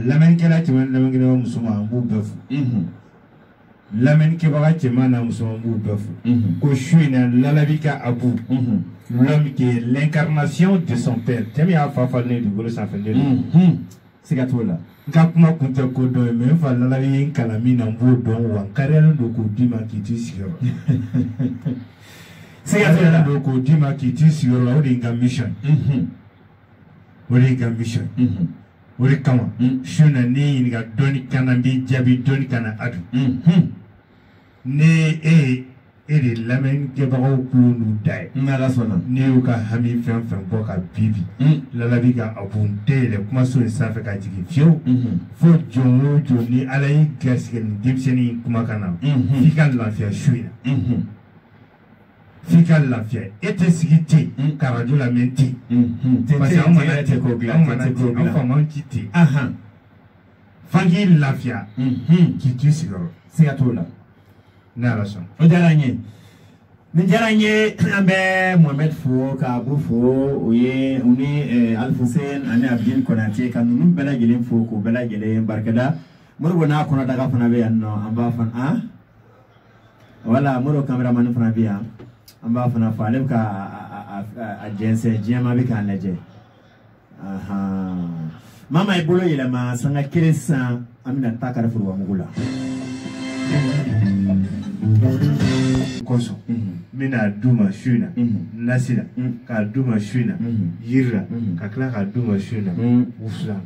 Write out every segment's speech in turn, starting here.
lamɛn kɛla cɛman lamɛn kɛla musoman an b'u bɛɛ fo lamɛn kɛbaga cɛman na musoman an b'u bɛɛ fo ko su in na Lalabi ka Abu l'homme qui est l'incarnation de son père thème y'a fa falen dugukolo sanfɛ ne don siga t'o la n ka kuma kun tɛ ko dɔn ye mais n fa Lalabi ye n kalan min na n b'o dɔn wa n kariyalen don k'o d'i ma k'i t'i sigiyɔrɔ siga t'o la don k'o d'i ma k'i t'i sigiyɔrɔ la o de ye n ka mission o de ye n ka mission o de kama su na ne ɲininka dɔɔni kana n b'i jaabi dɔɔni kana Adu ne e de lamɛnkɛbagaw kulo n'u da ye n'Ala sɔnna ne y'u ka hami fɛn fɛn bɔ ka bibi Lalabi ka Abu n tɛ yɛlɛ kumaso in sanfɛ ka jigin fiyewu fo jɔn o jɔn ni Ala y'i garisɛgɛ nin denmisɛnnin in kumakan na f'i ka lafiya su in na f'i ka lafiya e tɛ sigi ten ka radio lamɛn ten parce que an mana ten an faamaw ci ten f'an k'i lafiya k'i t'i sigiyɔrɔ siga t'o la n'Ala sɔnna o diyara n ye nin diyara n ye an bɛ Mohamed fo ka Abu fo o ye u ni Alfuseni ani Abdul Konate ka ninnu bɛɛ lajɛlen fo k'u bɛɛ lajɛlen barikada Modibo n'a kɔnɔdaga fana bɛ yan nɔ an b'a fɔ wala Modibo cameraman fana bɛ yan an b'a fana fɔ ale bɛ ka a jɛnsɛn diɲɛma bɛ k'a lajɛ mama i bolo yɛlɛma sanga kelen sisan an bɛna taa kari Forobamugu la kosɔn n bɛna d'u ma su in na nasi la k'a d'u ma su in na yiri la ka tila k'a d'u ma su in na wusulan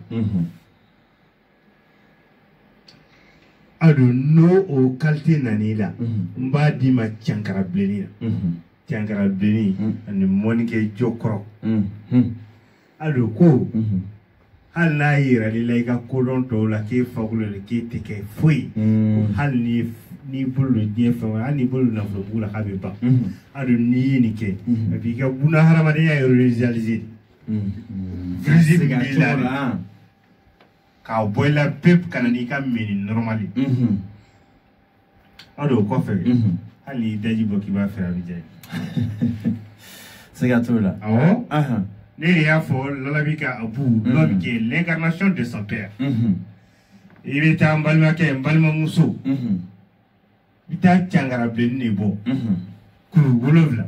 Adu n'o o qualité nan'i la n b'a d'i ma Tiankara bilenni na Tiankara bilenni ani mɔnikɛ jɔkɔrɔ Adu ko hali n'a yirali la i ka kodɔn tɔw la k'e fakolo de k'e tɛ kɛ foyi hali n'i bolo don diɲɛ fɛn wɛrɛ hali n'i bolo don nafolomugu la k'a bɛ ban Adu n'i ye nin kɛ et puis i ka buna hadamadenya ye réaliser visite b'i la de k'a bɔ i la pepu ka na n'i ka meni normal ye Adu o kɔfɛ hali n'i daji bɔ k'i b'a feere a bɛ diya ye siga t'o la awɔ ne de y'a fɔ Lalabi ka Abu l'homme qui est l'incarnation de son père i bɛ taa n balimakɛ n balimamuso i bɛ taa Tiankara bilenni de bɔ kuru 7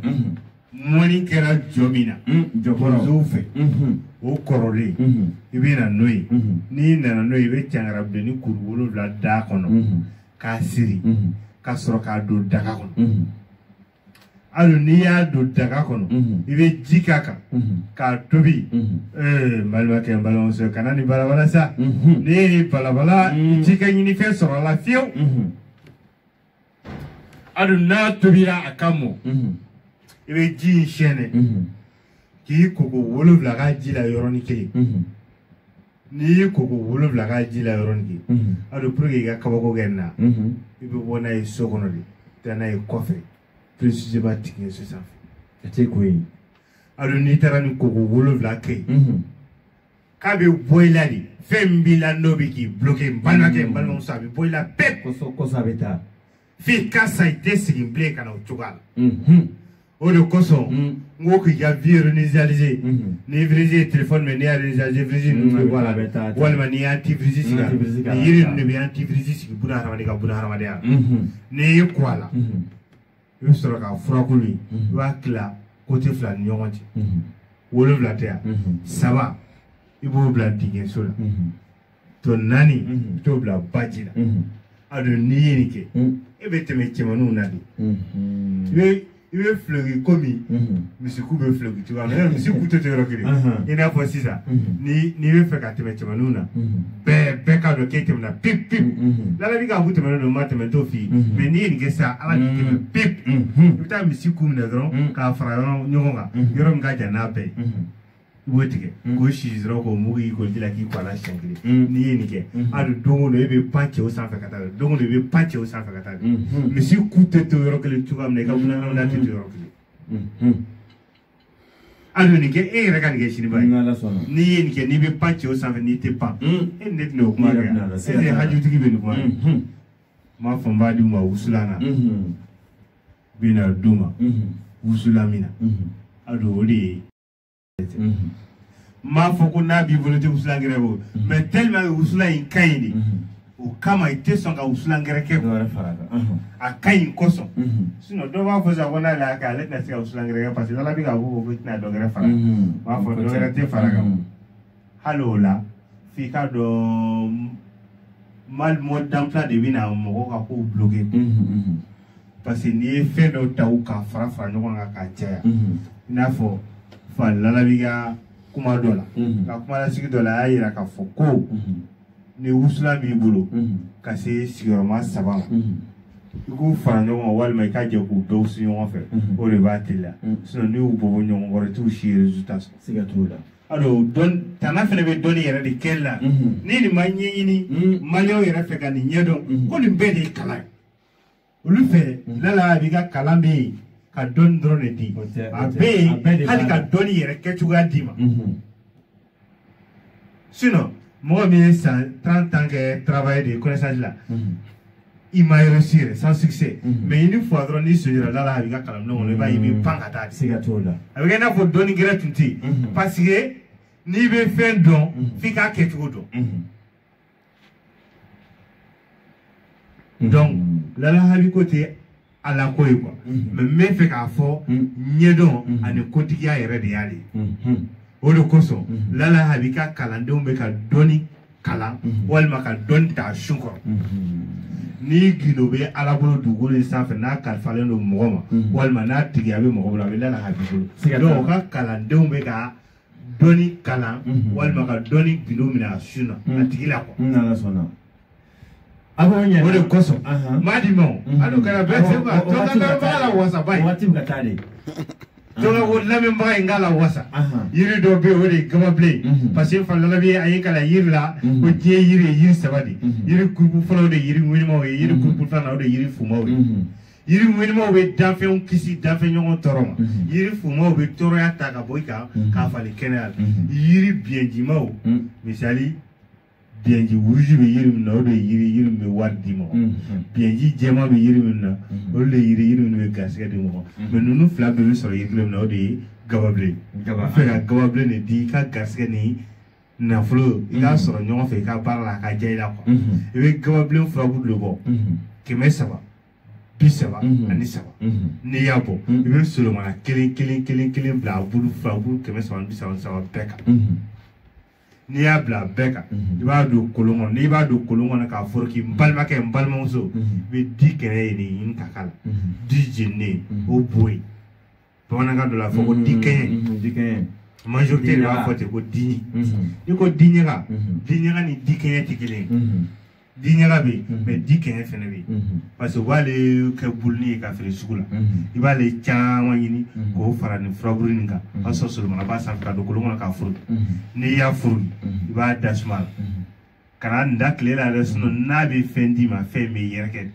mɔni kɛra jɔ min na jɔkɔrɔw fɛ o kɔrɔlen i bɛ na n'o ye n'i nana n'o ye i bɛ Tiankara bilenni kuru 7 d'a kɔnɔ k'a siri ka sɔrɔ k'a don daga kɔnɔ Adu n'i y'a don daga kɔnɔ i bɛ ji k'a kan k'a tobi n balimakɛ n balimamuso kana nin balabala sa n'i ye nin balabala ji ka ɲinifɛn sɔrɔ a la fiyewu Adu n'a tobira a ka mɔ i bɛ ji in sɛnɛ k'i koko 7 k'a ji la yɔrɔnin kelen n'i y'i koko 7 k'a ji la yɔrɔnin kelen Adu pour que i ka kabako kɛ nin na i bɛ bɔ n'a ye so kɔnɔ de taa n'a ye kɔfɛ précisément tigɛ sisan a tɛ ko ye Adu n'i taara ni koko 7 kɛ yen k'a bɛ bɔ i la de fɛn min b'i la n'o bɛ k'i bloqué n balimakɛ n balimamuso a bɛ bɔ i la pepu kosɔn a bɛ taa f'i ka sa i tɛ segin bilen ka na o cogoya la o de kosɔn n ko k'i ka vie réinitialiser n'i virisi téléphone mais n'i y'a réinitialiser virisi ninnu bɛ bɔ a la walima n'i y'a antivirisi sigi a la nin yiri ninnu de bɛ antivirisi sigi buna hadamaden ka buna hadamadenya la n'i y'i ko a la i bɛ sɔrɔ ka furakolo ye i b'a tila côté 2 ni ɲɔgɔn cɛ 7 tɛ yan 3 i b'o bila dingɛso la to 4 i t'o bila baji la Adu n'i ye nin kɛ e bɛ tɛmɛ cɛmanninw na de i bɛ filɛki komi misiku bɛ filɛki cogoya min na misiku tɛ yɔrɔ kelen i n'a fɔ sisan n'i bɛ fɛ ka tɛmɛ cɛmanninw na bɛɛ k'a dɔn k'e tɛmɛna pip Lalabi ka Abu tɛmɛnen don maa tɛmɛ t'o f'i ye mais n'i ye nin kɛ sisan Ala k'i tɛmɛ pip i bɛ taa misiku minɛ dɔrɔn k'a fara ɲɔgɔn kan yɔrɔ min ka jan n'a bɛɛ ye i b'o tigɛ k'o sisi dɔrɔn k'o mugu i k'o ji la k'i ko a la siɲɛ kelen n'i ye nin kɛ Adu don o don e bɛ pan cɛw sanfɛ ka taa don o don i bɛ pan cɛw sanfɛ ka taa misi ku tɛ to yɔrɔ kelen cogoya min na i ka bunahadamadenya tɛ to yɔrɔ kelen Adu nin kɛ e yɛrɛ ka nin kɛ siniba ye n'i ye nin kɛ n'i bɛ pan cɛw sanfɛ n'i tɛ pan e ne tɛna o kuma kɛ yan e de hajutigi bɛ nin kuma kɛ n m'a fɔ n b'a di ma wusulan na bɛ na d'u ma wusulan min na Adu o de ye m'a fɔ ko n'a b'i bolo tɛ wusulan gɛrɛ bɔ mais tellement wusulan in ka ɲi de o kama i tɛ sɔn ka wusulan gɛrɛ kɛ a ka ɲi kosɔn sinon dɔw b'a fɔ sisan ko n'ale y'a kɛ ale tɛna se ka wusulan gɛrɛ kɛ parce que ala bɛ ka fɔ ko tɛna dɔ gɛrɛ fara b'a fɔ dɔ gɛrɛ tɛ fara kan hali o la f'i ka dɔn mal mot d'emploi de bɛ na mɔgɔw ka kow bloquer parce que n'i ye fɛn dɔw ta u ka fara fara ɲɔgɔn kan k'a caya i n'a fɔ fa lalabi ka kuma dɔ la ka kuma lasigi dɔ la a y'a yira k'a fɔ ko ni wusulan b'i bolo ka se sigiyɔrɔma 3 ma i k'u fara ɲɔgɔn kan walima i ka jɛ k'u dɔw si ɲɔgɔn fɛ o de b'a teliya sinon n'i y'u bɔ ɲɔgɔn kɔrɔ i t'u si résultat sɔrɔ siga t'o la alors tana fɛnɛ bɛ dɔnni yɛrɛ de kɛli la ni nin ma ɲɛɲini maliyɛnw yɛrɛ fɛ ka nin ɲɛdɔn ko nin bɛɛ de ye kalan ye olu fɛ lala a b'i ka kalan bɛ yen ka dɔnni dɔrɔn de di a bɛ yen hali ka dɔnni yɛrɛ kɛcogoya d'i ma sinon mɔgɔ min ye san 30 ans kɛ travail de connaissance la il m'a réussi sans succès mais il faut dɔrɔn n'i sojira lala a b'i ka kalan minɛn kɔnɔ i b'a ye i bɛ pan ka taa siga t'o la a bɛ kɛ i n'a fɔ dɔnni gɛrɛ tun tɛ yen parce que n'i bɛ fɛn dɔn f'i k'a kɛcogo dɔn donc lala habi ko tɛ ala ko ye quoi mais n bɛ fɛ k'a fɔ ɲɛdɔn ani kotigiya yɛrɛ de y'ale o de kosɔn lala habi ka kalandenw bɛ ka dɔnni kalan walima ka dɔnni ta sun kɔrɔ ni gindo bɛ ala bolo dugukolo in sanfɛ n'a kalifalen don mɔgɔ ma walima n'a tigiya bɛ mɔgɔ bolo a bɛ lala habi bolo donc o ka kalandenw bɛ ka dɔnni kalan walima ka dɔnni gindo minɛ a sun na a tigi la quoi o de kosɔn maa di ma o hali o kɛra bɛɛ se ka tɔnka la wasa ba ye waati bɛ ka taa de tɔnka ko lamɛnbaga in k'a la wasa yiri dɔ bɛ yen o de ye gababilen parce que falala bɛ a ye kalan yiri la ko diɲɛ yiri ye yiri 3 de yiri kurupu fɔlɔ de ye yiri ŋunimaw ye yiri kurupu filanan o de ye yiri fumaw ye yiri ŋunimaw bɛ danfɛnw kisi danfɛnɲɔgɔn tɔɔrɔ ma yiri fumaw bɛ tɔɔrɔya ta ka bɔ i kan k'a fali kɛnɛya la yiri biɲɛjimaw misali biɲɛji wuruju bɛ yiri min na o de ye yiri min bɛ wari di ma biɲɛji jɛma bɛ yiri min na o de ye yiri min bɛ garisɛgɛ di mɔgɔ mais ninnu fila bɛɛ bɛ sɔrɔ yiri kelen min na o de ye gababilen i fɛ ka gababilen de di i ka garisɛgɛ ni nafolo i k'a sɔrɔ ɲɔgɔn fɛ i ka baara la a ka diya i la quoi i bɛ gababilen furabulu de bɔ 300 30 ani 3 n'i y'a bɔ i bɛ solomana kelen bila a bulu furabulu 300 30 bɛɛ kan n'i y'a bila bɛɛ kan i b'a don kolon kɔnɔ n'i b'a don kolon kɔnɔ k'a foroki n balimakɛ n balimamuso i bɛ di kɛnɛ ye nin ɲini ka k'a la di jeninen o bo ye bamanankan dɔ la a fɔ ko di kɛɲɛ majorité de b'a fɔ ten ko di n'i ko di ɲaga ni di kɛɲɛ tɛ kelen ye di ɲaga bɛ yen mais di kɛɲɛ fɛnɛ bɛ yen parce que u b'ale kɛ buluni ye ka feere sugu la i b'ale caman ɲini k'o fara nin furaburu nin kan o b'a sɔrɔ solomana b'a sanfɛ ka don kolon kɔnɔ k'a foroki n'i y'a foroki i b'a da suma la kana nin da tile la dɛ sinon n'a bɛ fɛn d'i ma fɛn bɛ yɛrɛkɛ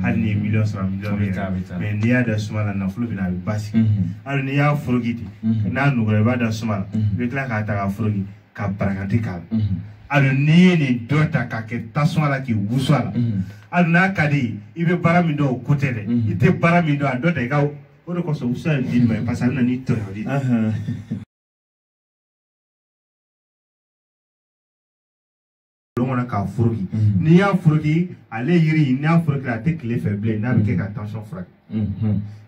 hali n'i ye miliyɔn sɔrɔ miliyɔn bɛ yɛrɛ mais n'i y'a da suma la nafolo bɛ na a bɛ basigi hali n'i y'a foroki ten n'a nugura i b'a da suma la i bɛ tila k'a ta k'a foroki ka barakati k'a la hali n'i ye nin dɔ ta k'a kɛ tasuma la k'i wusu a la hali n'a ka di i bɛ baara min dɔn o ko tɛ dɛ i tɛ baara min dɔn a dɔ ta i ka o de kosɔn wusu ye di ma ye parce que a bɛ na ni tɔɲɔli de kɔnɔ k'a foroki n'i y'a foroki ale yiri n'i y'a foroki a tɛ tile fɛ bilen n'a bɛ kɛ ka tension furakɛ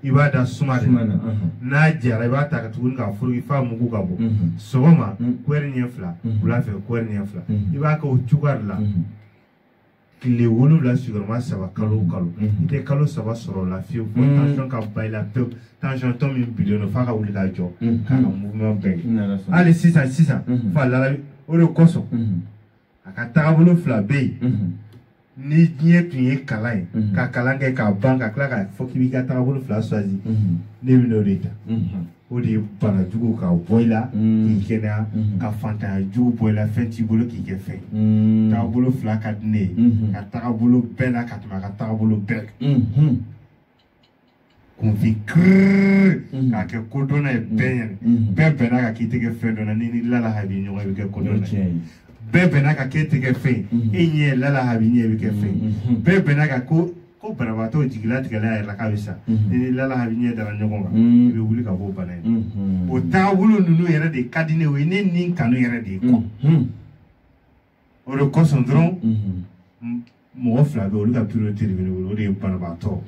i b'a da suma de n'a jara i b'a ta ka tuguni k'a foroki f'a mugu ka bɔ sɔgɔma kuwɛri ɲɛ 2 wula fɛ kuwɛri ɲɛ 2 i b'a kɛ o cogoya de la tile 7 sigiyɔrɔma 3 kalo o kalo i tɛ kalo 3 sɔrɔ o la fiyewu fo tension ka ba i la pewu tension tɔ min bilen don f'a ka wuli ka jɔ k'a ka mouvement bɛɛ kɛ hali sisan fa lala o de kosɔn a ka tagabolo 2 bɛ yen ni diɲɛ tun ye kalan ye ka kalan kɛ k'a ban ka tila k'a fɔ k'i b'i ka tagabolo 2 choisi ne bɛ n'o de ta o de ye bana jugu ka bɔ i la k'i kɛnɛya ka fantanya jugu bɔ i la fɛn t'i bolo k'i kɛ fɛn ye tagabolo 2 ka di ne ye ka tagabolo bɛɛ la ka tɛmɛ a ka tagabolo bɛɛ kan kunfin kiriri k'a kɛ kodɔnna ye bɛɛ ɲɛna bɛɛ bɛnna ka k'i tɛ kɛ fɛn dɔ la ni lala habi ɲɔgɔn i bɛ kɛ kodɔnna ye bɛɛ bɛnna ka k'e tɛ kɛ fɛn e ɲɛ lala habi ɲɛ i bɛ kɛ fɛn bɛɛ bɛnna ka ko ko barabato jigila tigala yɛrɛ k'a bɛ sa ni lala ha bɛ ɲɛ dara ɲɔgɔn kan i bɛ wuli ka bɔ bana in o taabolo ninnu yɛrɛ de ka di ne o ye ne ni kanu yɛrɛ de ye kɔ o de kosɔn dɔrɔn mɔgɔ fila bɛ olu ka priorité de bɛ ne bolo o de ye banabaatɔ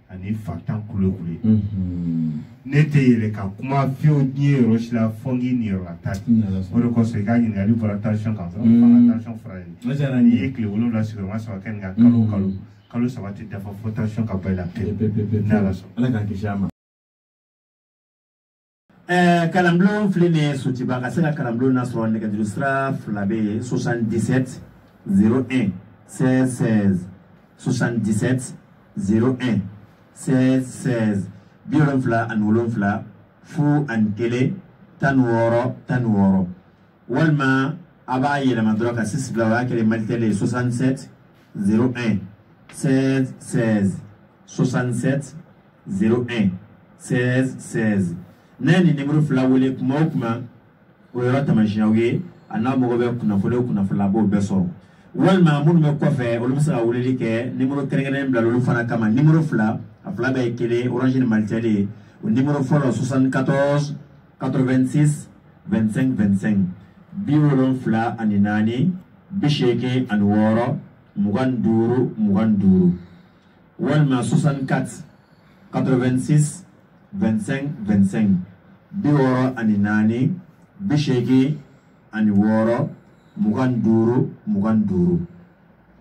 ani fatan kule kule ne tɛ yɛlɛ ka kuma fiyewu diɲɛ yɔrɔ si la fɔ n k'i nin yɔrɔ la taa o de kosɔn i ka ɲininkali bɔra tension kan fɔ n ka tension fura ye n'i ye tile 7 sigiyɔrɔma 3 kɛ nin kan kalo o kalo kalo 3 tɛ dafa fo tension ka bɔ i la pewu ni Ala sɔnna. Ala k'an kisi a ma. Kalanbulon filɛ nin ye Sotiba ka se ka kalanbulon nasɔrɔ nɛgɛjuru sira 2 bɛ yen 77 01 16 16 77 01 16 16 77 fu ani kelen 16 16 walima a b'a yɛlɛma dɔrɔn ka 6 bila o y'a kɛlen Malitel ye 67 01 16 16 67 01 16 16 n'a ye nin numéro fila wele kuma o kuma o yɔrɔ taamasiyɛnw ye a n'a mago bɛ kunnafoni o kunnafoni la a b'o bɛɛ sɔrɔ walima minnu bɛ kɔfɛ olu bɛ se ka weleli kɛ numéro kɛrɛnkɛrɛnnen bila olu fana kama numéro fila a fila bɛɛ ye kelen Orange ni Malitel ye o numéro fɔlɔ 74 86 25 25 74 ani 4 86 ani 6 25 25 walima 64 86 25 25 64 ani 4 86 ani 6 25 25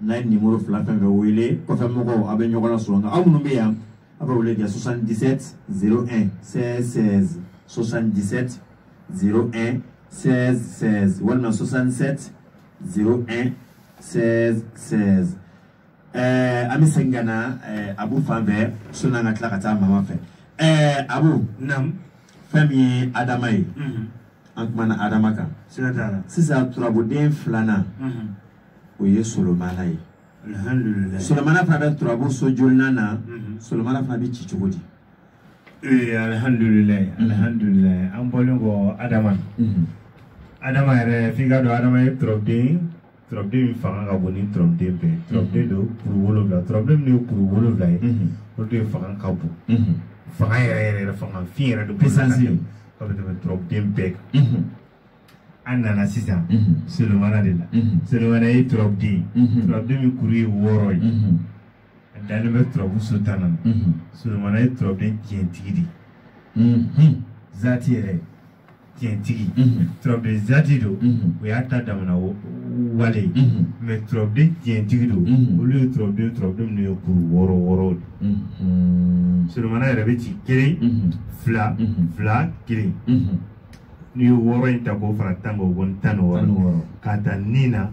n'a ye numéro fila fɛn fɛn wele kɔfɛ mɔgɔw a bɛ ɲɔgɔn lasɔrɔ nka aw minnu bɛ yan a bɛ wele kɛ 77 01 16 16 77 01 16 16 walima 67 01 16 16 an bɛ segin ka na Abu fan fɛ sɔnni an ka tila ka taa mama fɛ Abu fɛn min ye Adama ye an kumana Adama kan sisan turabuden filanan o ye Solomana ye Solomana fana bɛ turabu so jolinan na Solomana fana bɛ ci cogo di alhamdulilayi an bɔlen kɔ Adama Adama yɛrɛ f'i ka dɔn Adama ye turabuden min fanga ka bon ni turabuden bɛɛ turabuden don kuru 7 turabuden min ye kuru 7 ye o de fanga ka bon fanga yɛrɛ fanga fin yɛrɛ de puissance ka bɛ tɛmɛ turabuden bɛɛ kan an nana sisan Solomana de la Solomana ye turabuden min kuru ye 6 ye a dalen bɛ turabu so 10 na Solomana ye turabuden tiɲɛtigi de zati yɛrɛ tiɲɛtigi turabuden zati don o y'a ta damana wale ye mais turabuden tiɲɛtigi don olu ye turabuden minnu ye kuru 6 de Solomana yɛrɛ bɛ ci 1 2 2 1 n'i ye 6 in ta k'o fara 10 kan o bɔ 16 k'a ta nin na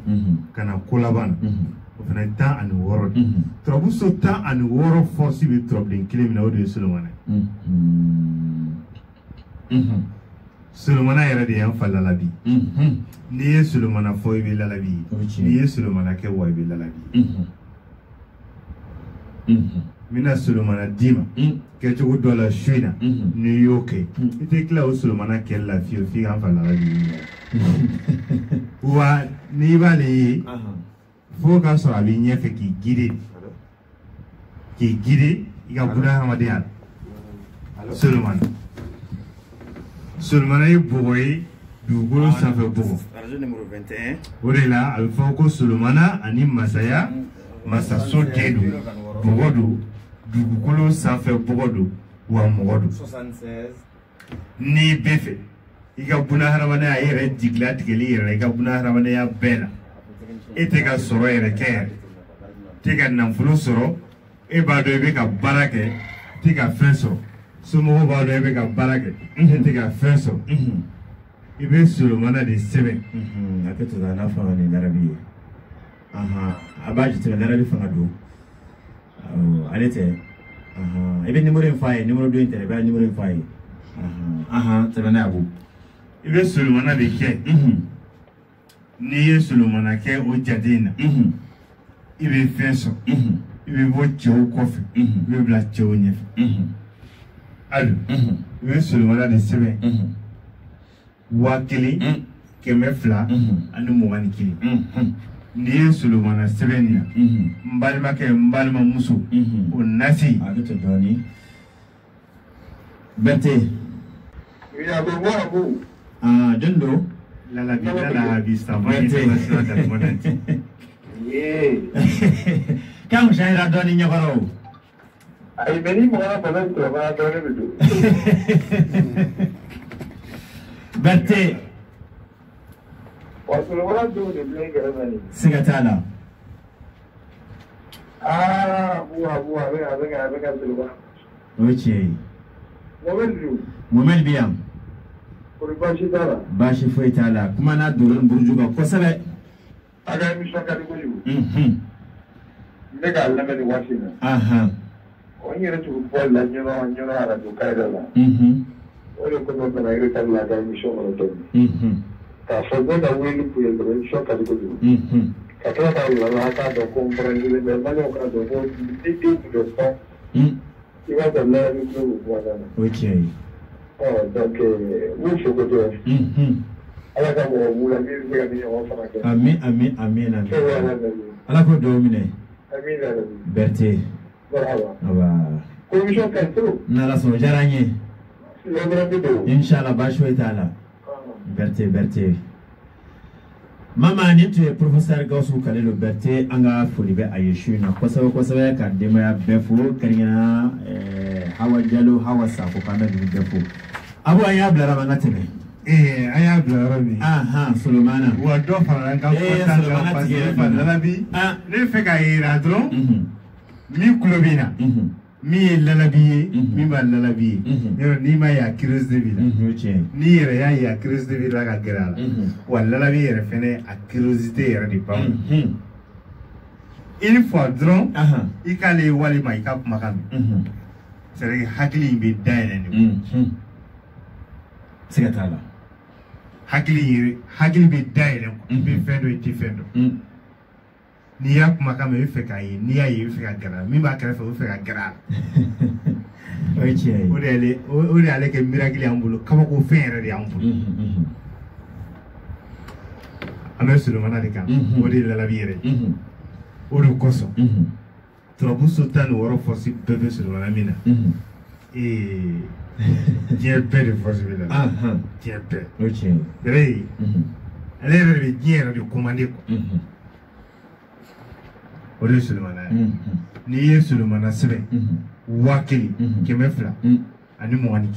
ka na ko laban na o fana ye 16 de turabu so 16 force bɛ turabuden kelen min na o de ye Solomana Solomana yɛrɛ de y'an fa lalabi n'i ye Solomana fɔ i bɛ lalabi n'i ye Solomana kɛ wa i bɛ lalabi n bɛna Solomana d'i ma kɛcogo dɔ la su in na n'i y'o kɛ i tɛ tila o Solomana kɛli la fiyewu f'i k'an fa lalabi wa n'i b'ale ye fo k'a sɔrɔ a b'i ɲɛfɛ k'i guider i ka bunahadamadenya la Solomana ye bɔgɔ ye dugukolo sanfɛ bɔgɔ o de la a bɛ fɔ ko Solomana ani masaya masaso den don bɔgɔ don dugukolo sanfɛ bɔgɔ don wa mɔgɔ don n'i bɛ fɛ i ka bunahadamadenya i yɛrɛ jigilatigɛli yɛrɛ i ka bunahadamadenya bɛɛ la e tɛ ka sɔrɔ yɛrɛ kɛ yɛrɛ tɛ ka nafolo sɔrɔ e b'a dɔn i bɛ ka baara kɛ tɛ ka fɛn sɔrɔ somɔgɔw b'a dɔn i bɛ ka baara kɛ tɛ ka fɛn sɔrɔ i bɛ Solomana de sɛbɛn a kɛ to n'a fanga ni larabi ye a b'a jate larabi fanga don ale tɛ i bɛ numéro in f'a ye numéro 2 in tɛ i b'a numéro in f'a ye tɛmɛ n'a ye i bɛ Solomana de kɛ n'i ye Solomana kɛ o jate in na i bɛ fɛn sɔrɔ i bɛ bɔ cɛw kɔfɛ i bɛ bila cɛw ɲɛfɛ alo i bɛ Solomana de sɛbɛn 1000 200 ani 21 ni Solomana sɛbɛn n balimakɛ n balimamuso o nasi a bɛ to dɔɔni Berthe don do la vista international del monante kan shayra dɔɔni ɲɛkɔrɔ ay beni mo na bana to ba dɔɔni bi do Berthe wa Solomana do de blen gara ni siga tala buha be ga Solomana okay Mohamed Biam bashi foi tala kuma na doron burjuga kosɛbɛ aga emission ka ko yu ne ga la me washina on yere tu ko la nyoro ara do kaida la o le ko no na ire ta la ga emission mo to ka fo go da we lu pu el emission ka ko yu ka tra ka la ka do comprendere me ma no ka do ko ti do so iba da la ni ko ko da okay donc oui je veux ala ka mo wula mi be ga ni o fara ke amin ala ko do mine amin Berthe bravo commission ka to na la so jaranye inshallah bashi foi tala Berthe mama ni tu professeur Gausu Kalilu Berthe anga folibe ayeshu na kosɛbɛ ka demaya bɛfo karinya hawa jalo hawa safo kana du bɛfo abu aya blara manga teme aya blara mi Solomana wa do fara kan ko Solomana tigɛ lalabi ne fɛ ka yira dɔrɔn mi kulobina mi ye lalabi ye min b'a lalabi ye ni ma ya crise de vie ni yɛrɛ y'a ye a crise de vie la ka gɛrɛ a la wa lalabi yɛrɛ fɛnɛ a curiosité yɛrɛ de ban une fois dɔrɔn i k'ale walima i ka kumakan mɛn c'est vrai que hakili in bɛ dayɛlɛ de siga t'a la hakili bɛ dayɛlɛ i bɛ fɛn dɔ i tɛ fɛn dɔ n'i y'a kumakan mɛn i bɛ fɛ k'a ye n'i y'a ye i bɛ fɛ ka gɛrɛ a la min b'a kɛrɛfɛ o bɛ fɛ ka gɛrɛ a la o ye tiɲɛ ye o de y'ale kɛ miracle y'an bolo kabako fɛn yɛrɛ de y'an bolo an bɛ Solomana de kan o de ye lalabi yɛrɛ o de kosɔn turabu so 16 force bɛɛ bɛ Solomana min na diɲɛ bɛɛ de force bɛ la diɲɛ bɛɛ o tiɲɛ yɛrɛ ye ale yɛrɛ de bɛ diɲɛ yɛrɛ de commandé quoi o de ye Solomana ye n'i ye Solomana sɛbɛn 1000 200 ani 21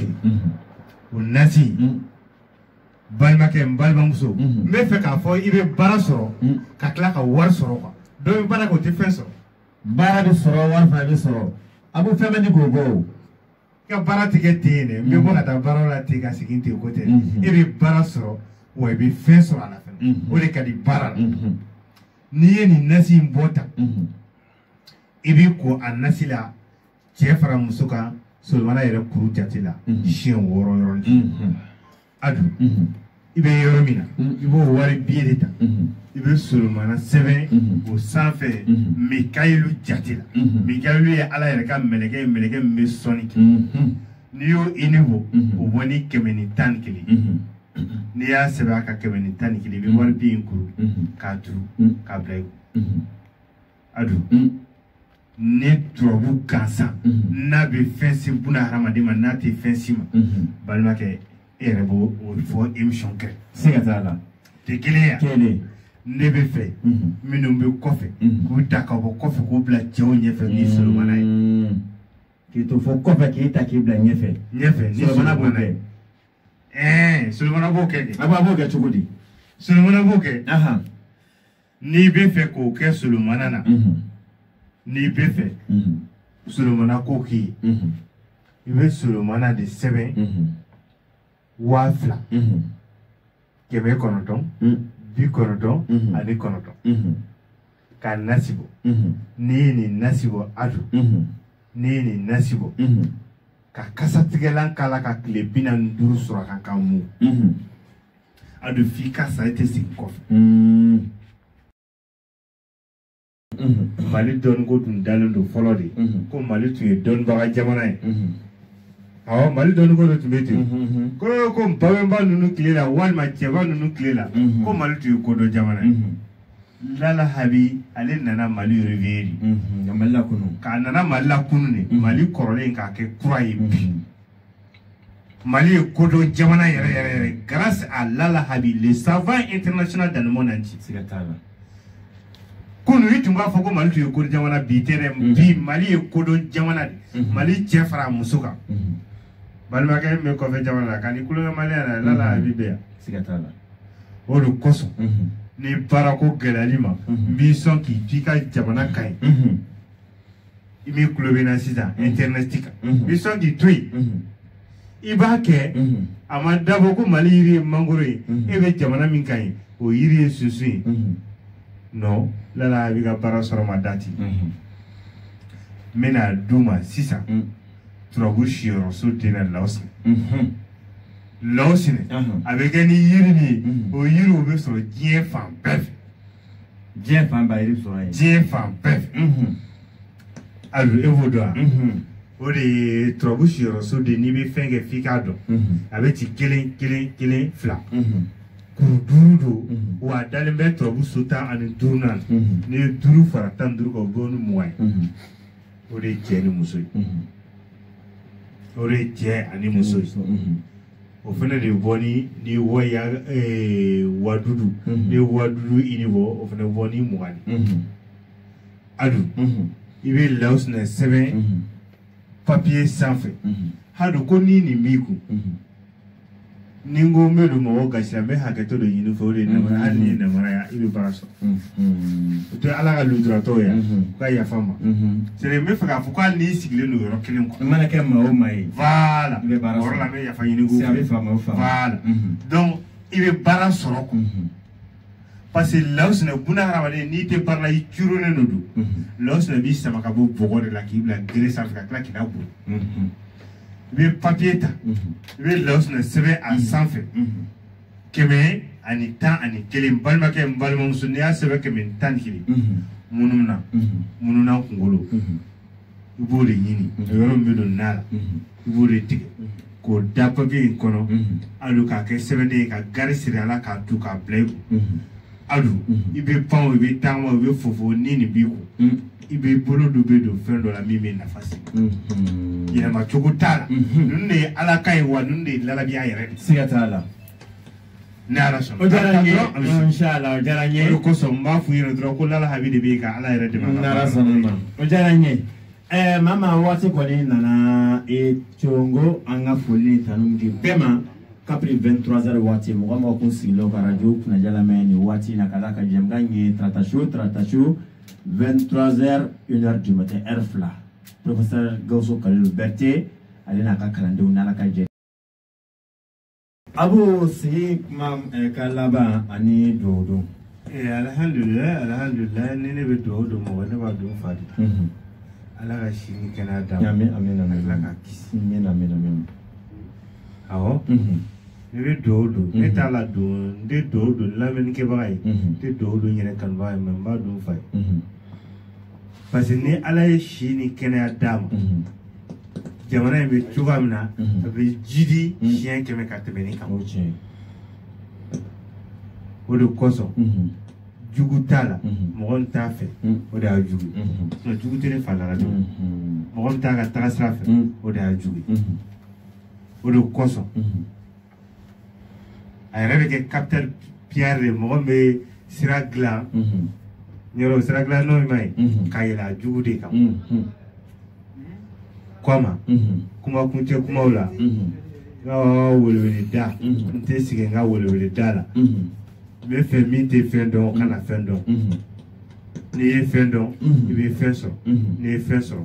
o nasi balimakɛ n balimamuso n bɛ fɛ k'a fɔ i bɛ baara sɔrɔ ka tila ka wari sɔrɔ quoi dɔ bɛ baara kɛ o tɛ fɛn sɔrɔ baara bɛ sɔrɔ wari fana bɛ sɔrɔ a b'o fɛn bɛ ni k'o bɔ o i ka baara tɛ kɛ ten dɛ n bɛ bɔ ka taa baara la ten ka segin ten ko tɛ e bɛ baara sɔrɔ wa i bɛ fɛn sɔrɔ a la fɛnɛ o de ka di baara la n'i ye nin nasi in bɔ tan i b'i ko a nasi la cɛ fara muso kan Solomana yɛrɛ kuru jate la siɲɛ 6 yɔrɔnin adu i bɛ yɔrɔ min na i b'o wari biye de ta i bɛ Solomana sɛbɛn o sanfɛ Mikayilu jate la Mikayilu ye Ala yɛrɛ ka mɛlɛkɛ ye mɛlɛkɛ min bɛ sɔnni kɛ n'i y'o niveau o bɔ ni 111 n'i y'a sɛbɛn a ka 111 i bɛ wari biye in kuru k'a turu k'a bila i kun adu ne turabu gansan n'a bɛ fɛn si buna hadamaden ma n'a tɛ fɛn si ma balimakɛ e yɛrɛ b'o fɔ émission kɛ siga t'a la tɛ kelen ye kelen ne bɛ fɛ minnu bɛ kɔfɛ k'u ta ka bɔ kɔfɛ k'u bila cɛw ɲɛfɛ ni Solomana ye k'i to fɔ kɔfɛ k'i ta k'i bila ɲɛfɛ ni Solomana b'o kɛ Solomana b'o kɛ a b'o kɛ cogo di Solomana b'o kɛ n'i bɛ fɛ k'o kɛ Solomana na n'i bɛ fɛ Solomana ko k'i ye i bɛ Solomana de sɛbɛn 2000 999 ani 9 ka nasi bɔ n'i ye nin nasi bɔ adu n'i ye nin nasi bɔ ka kasatigɛlan k'a la ka tile 45 sɔrɔ a kan k'a mun adu f'i ka sa i tɛ segin kɔfɛ Mali dɔnniko tun dalen don fɔlɔ de ko Mali tun ye dɔnnibaga jamana ye awɔ Mali dɔnniko de tun bɛ ten ko babɛnba ninnu tile la walima cɛba ninnu tile la ko Mali tun ye kodɔn jamana ye lala habi ale nana Mali reveri Mali kunu ka nana Mali la kunu ne Mali kɔrɔlen ka kɛ kura ye bi Mali ye kodo jamana yɛrɛ grâce à Lala Habi le savant international dans le monde entier kunu i tun b'a fɔ ko Mali tun ye kodo jamana bi tɛ dɛ bi Mali ye kodo jamana de Mali cɛ fara muso kan balimakɛ min bɛ kɔfɛ jamana la ka ni kulonkɛ Malien na Lala Habi bɛ yan o de kosɔn ni baara ko gɛlɛyali ma n b'i sɔn k'i to i ka jamana ka ɲi i m'i kulo bɛ n na sisan internet kan n b'i sɔn k'i to yen i b'a kɛ a ma dabɔ ko Mali yiri ye mangoro ye e bɛ jamana min ka ɲi o yiri ye sunsun ye non Lala Habi ka baara sɔrɔ ma dati n bɛna d'u ma sisan turabu siyɔrɔso tɛna Laosine a bɛ kɛ ni yiri min ye o yiri o bɛ sɔrɔ diɲɛ fan bɛɛ fɛ diɲɛ fan bɛɛ yiri sɔrɔ yen diɲɛ fan bɛɛ fɛ alo e b'o dɔn wa o de ye turabu siyɔrɔso de n'i bɛ fɛn kɛ f'i k'a dɔn a bɛ ci kelen fila kuru duuru don wa a dalen bɛ turabu so 15 na n'i ye 5 fara 15 kan o bɛ ni 20 ye o de ye cɛ ni muso ye o de ye cɛ ani muso ye o fana de bɔ ni waya wadudu ni wadudu i ni bɔ o fana bɔ ni 20 adu i bɛ Laosine sɛbɛn papier sanfɛ hadu ko ni nin b'i kun ni n ko n bɛ don mɔgɔ gasi la n bɛ hakɛto dɔ ɲini fɛ o de ye namara hali ni ye namara ya i bɛ baara sɔrɔ o tɛ Ala ka lujuratɔw ye u ka yafa n ma c'est n bɛ fɛ k'a fɔ ko hali n'i sigilen don yɔrɔ kelen kɔnɔ i mana kɛ maa o maa ye voilà i bɛ baara o yɔrɔ la n bɛ yafa ɲini k'o a bɛ faamu o faamu voilà donc i bɛ baara sɔrɔ quoi parce que Laosine buna hadamaden n'i tɛ baara la i curonnen de don Laosine b'i sama ka bɔ bɔgɔ de la k'i bila gere sanfɛ ka tila k'i laburu i bɛ papier ta i bɛ Laosine sɛbɛn a sanfɛ 111 balimakɛ n balimamuso n'i y'a sɛbɛn 111 mununa kunkolo i b'o de ɲini o yɔrɔ min bɛ don na la i b'o de tigɛ k'o da papier in kɔnɔ hali k'a kɛ sɛbɛnden ye ka gari siri a la k'a tu k'a bila i kun hali i bɛ pan i bɛ taama i bɛ fofo ni nin b'i kun i bɛ bolo dɔ bɛ don fɛn dɔ la min bɛ nafa se yɛlɛma cogo t'a la ninnu de ye Ala ka ye wa ninnu de ye lalabiya yɛrɛ de siga t'a la ni Ala sɔnna o diyara n ye inshallah o diyara n ye o de kosɔn n b'a f'u ɲɛna dɔrɔn ko Lala Habi de bɛ yen ka Ala yɛrɛ dɛmɛ ni Ala sɔnna ma o diyara n ye mama waati kɔni nana congo an ka foli tanu di bɛɛ ma kapri 23h waati mɔgɔ mɔgɔ kun sigilen ka radio kunnaja lamɛn nin waati in na ka d'a ka jɛmukan ye Trata Show 23h 1h du matin heure fila professeur Gawusu Kalilu Berté ale n'a ka kalandenw n'Ala ka jɛ Abu sigi kuma ka laban ani dugawu don alhamdulillah ni ne bɛ dugawu don mɔgɔ ne b'a don fa de Ala ka si ni kɛnɛya d'a ma amin Ala ka kisi amin awɔ ne bɛ dugawu don ne t'a la don n tɛ dugawu don lamɛnnikɛbaga ye n tɛ dugawu don n yɛrɛ kanubaga ye mais n b'a don fa ye parce que ni Ala ye si ni kɛnɛya d'a ma jamana in bɛ cogoya min na a bɛ jidi siɲɛ 100 ka tɛmɛ nin kan o de kosɔn jugu t'a la mɔgɔ min t'a fɛ o de y'a jugu jugu tɛ ne fa la jugu mɔgɔ min t'a ka taga sira fɛ o de y'a jugu o de kosɔn a yɛrɛ bɛ kɛ capitaine Pierre de mɔgɔ min bɛ sira dilan yɔrɔ sira dilan n'o ma ye ka yɛlɛ a jugu de kan kɔma kuma kuncɛ kumaw la n ka welewele da n tɛ sigi n ka welewele da la n bɛ fɛ min tɛ fɛn dɔn kana fɛn dɔn n'i ye fɛn dɔn i bɛ fɛn sɔrɔ n'i ye fɛn sɔrɔ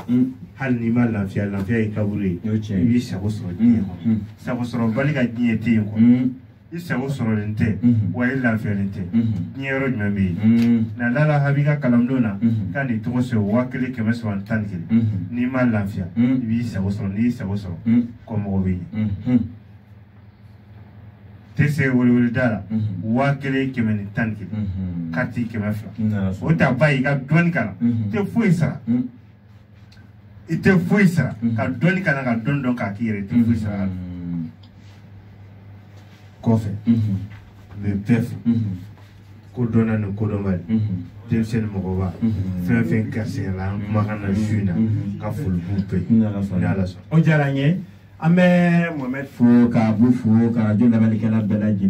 hali n'i ma lafiya ye kaburu ye i b'i sago sɔrɔ diɲɛ kɔnɔ sago sɔrɔ bali ka diɲɛ tɛ yen kɔnɔ i sago sɔrɔlen tɛ wa i lafiyalen tɛ diɲɛ yɔrɔ jumɛn bɛ yen na Lala Habi ka kalandenw na k'a ni tɔgɔ sɛbɛn 1311 n'i ma lafiya i b'i sago sɔrɔ n'i y'i sago sɔrɔ kɔmɔgɔ bɛ yen tɛ se weleweleda la 1111 kati 200 o ta ba i ka dɔɔni kana i tɛ foyi sara i tɛ foyi sara ka dɔɔni kana ka dɔɔni dɔn k'a k'i yɛrɛ i tɛ foyi sara kɔfɛ n bɛ bɛɛ fo ko dɔnna ni ko dɔn bali denmisɛnnin mɔgɔba fɛn fɛn garisigɛ la an kumakan na su in na ka foli b'u bɛɛ ni ala sɔnna o diyara n ye an bɛ Mohamed fo ka bu fo ka radio lamɛnnikɛla bɛɛ lajɛlen